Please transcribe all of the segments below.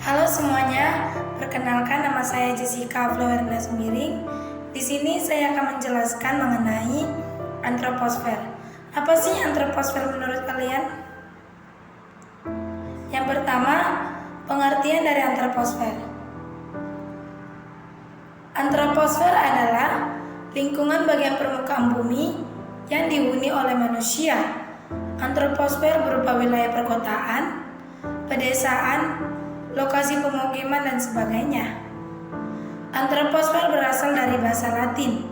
Halo semuanya, perkenalkan nama saya Jessica Flowerna Sumiring. Di sini saya akan menjelaskan mengenai antroposfer. Apa sih antroposfer menurut kalian? Yang pertama, pengertian dari antroposfer. Antroposfer adalah lingkungan bagian permukaan bumi yang dihuni oleh manusia. Antroposfer berupa wilayah perkotaan, pedesaan, lokasi pemukiman, dan sebagainya. Antroposfer berasal dari bahasa Latin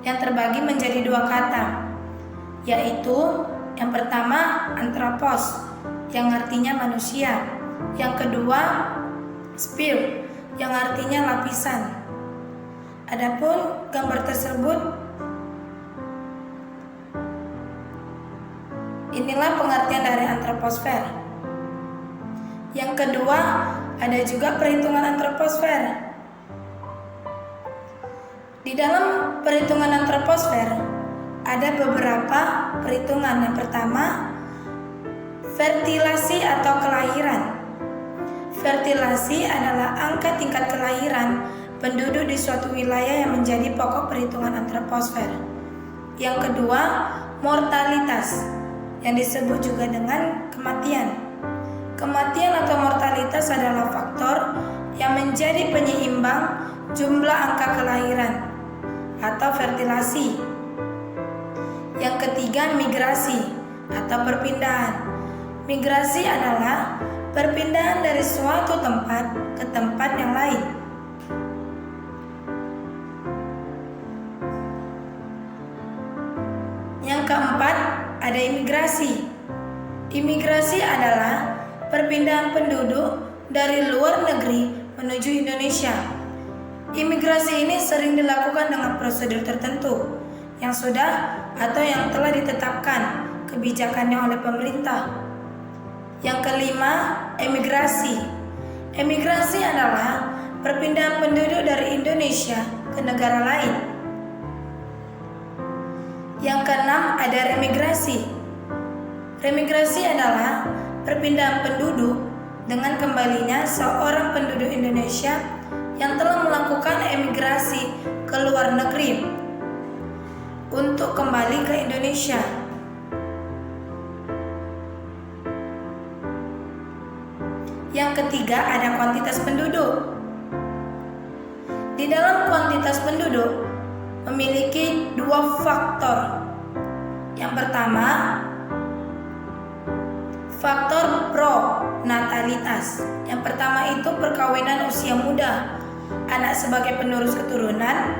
yang terbagi menjadi dua kata, yaitu yang pertama anthropos yang artinya manusia, yang kedua sphere yang artinya lapisan. Adapun gambar tersebut, inilah pengertian dari antroposfer. Yang kedua, ada juga perhitungan antroposfer. Di dalam perhitungan antroposfer ada beberapa perhitungan. Yang pertama, fertilasi atau kelahiran. Fertilasi adalah angka tingkat kelahiran penduduk di suatu wilayah yang menjadi pokok perhitungan antroposfer. Yang kedua, mortalitas yang disebut juga dengan kematian. Kematian atau mortalitas adalah faktor yang menjadi penyeimbang jumlah angka kelahiran atau fertilasi. Yang ketiga, migrasi atau perpindahan. Migrasi adalah perpindahan dari suatu tempat ke tempat yang lain. Yang keempat, ada imigrasi. Imigrasi adalah perpindahan penduduk dari luar negeri menuju Indonesia. Imigrasi ini sering dilakukan dengan prosedur tertentu yang sudah atau yang telah ditetapkan kebijakannya oleh pemerintah. Yang kelima, emigrasi. Emigrasi adalah perpindahan penduduk dari Indonesia ke negara lain. Yang keenam, ada remigrasi. Remigrasi adalah perpindahan penduduk dengan kembalinya seorang penduduk Indonesia yang telah melakukan emigrasi ke luar negeri untuk kembali ke Indonesia. Yang ketiga, ada kuantitas penduduk. Di dalam kuantitas penduduk memiliki dua faktor. Yang pertama, faktor pronatalitas. Yang pertama itu perkawinan usia muda. Anak sebagai penerus keturunan,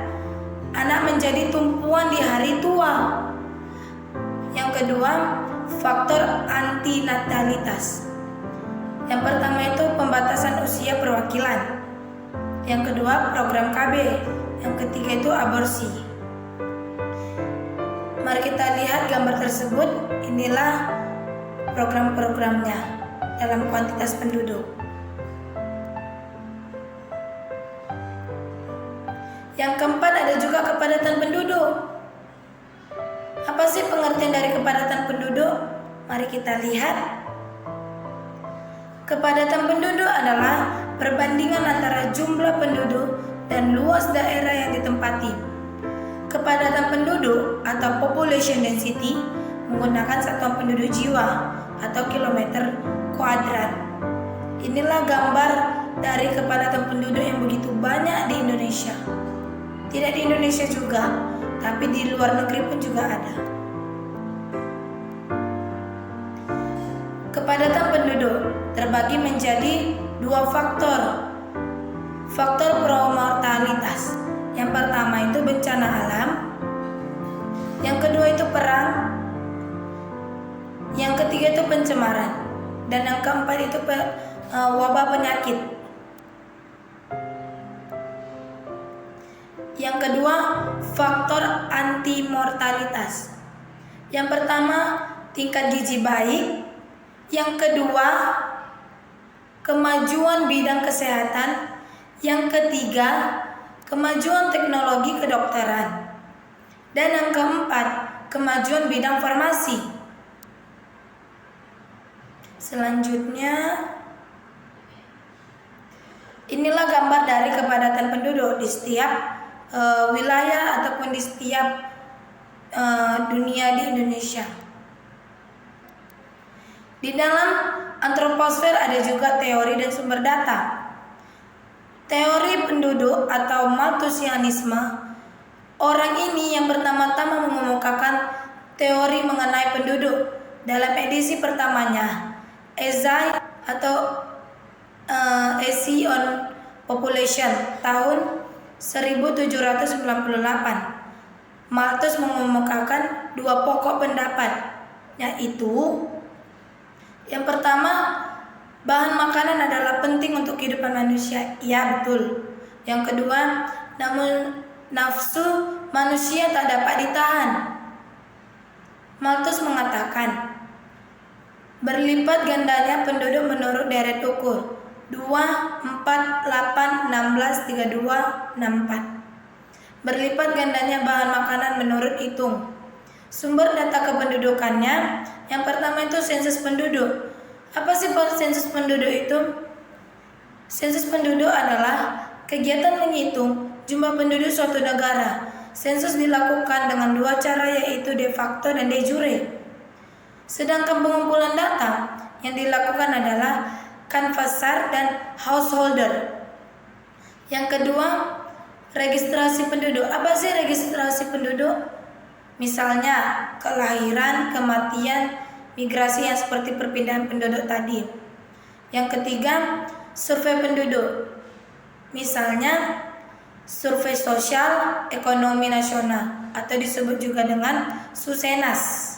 anak menjadi tumpuan di hari tua. Yang kedua, faktor antinatalitas. Yang pertama itu pembatasan usia perwakilan. Yang kedua, program KB. Yang ketiga itu aborsi. Mari kita lihat gambar tersebut. Inilah program-programnya dalam kuantitas penduduk. Yang keempat, ada juga kepadatan penduduk. Apa sih pengertian dari kepadatan penduduk? Mari kita lihat. Kepadatan penduduk adalah perbandingan antara jumlah penduduk dan luas daerah yang ditempati. Kepadatan penduduk atau population density menggunakan satuan penduduk jiwa atau kilometer kuadrat. Inilah gambar dari kepadatan penduduk yang begitu banyak di Indonesia. Tidak di Indonesia juga, tapi di luar negeri pun juga ada. Kepadatan penduduk terbagi menjadi dua faktor. Faktor promortalitas. Yang pertama itu bencana alam. Yang kedua itu perang. Yang ketiga itu pencemaran. Dan yang keempat itu wabah penyakit. Yang kedua, faktor antimortalitas. Yang pertama, tingkat gizi baik. Yang kedua, kemajuan bidang kesehatan. Yang ketiga, kemajuan teknologi kedokteran. Dan yang keempat, kemajuan bidang farmasi. Selanjutnya, Inilah gambar dari kepadatan penduduk di setiap wilayah ataupun di setiap dunia di Indonesia. Di dalam antroposfer ada juga teori dan sumber data. Teori penduduk atau Malthusianisme, orang ini yang pertama-tama mengemukakan teori mengenai penduduk dalam edisi pertamanya, Essay atau Essay on Population tahun 1798. Malthus mengemukakan dua pokok pendapat, yaitu yang pertama, bahan makanan adalah penting untuk kehidupan manusia. Ya, betul. Yang kedua, namun nafsu manusia tak dapat ditahan. Malthus mengatakan, berlipat gandanya penduduk menurut deret ukur 2, 4, 8, 16, 32, 64. Berlipat gandanya bahan makanan menurut hitung. Sumber data kependudukannya, yang pertama itu sensus penduduk. Apa sih sensus penduduk itu? Sensus penduduk adalah kegiatan menghitung jumlah penduduk suatu negara. Sensus dilakukan dengan dua cara, yaitu de facto dan de jure. Sedangkan pengumpulan data yang dilakukan adalah canvasser dan householder. Yang kedua, registrasi penduduk. Apa sih registrasi penduduk? Misalnya kelahiran, kematian, migrasi yang seperti perpindahan penduduk tadi. Yang ketiga, survei penduduk. Misalnya survei sosial ekonomi nasional atau disebut juga dengan Susenas.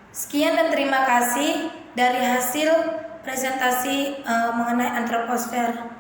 Sekian dan terima kasih dari hasil presentasi mengenai antroposfer.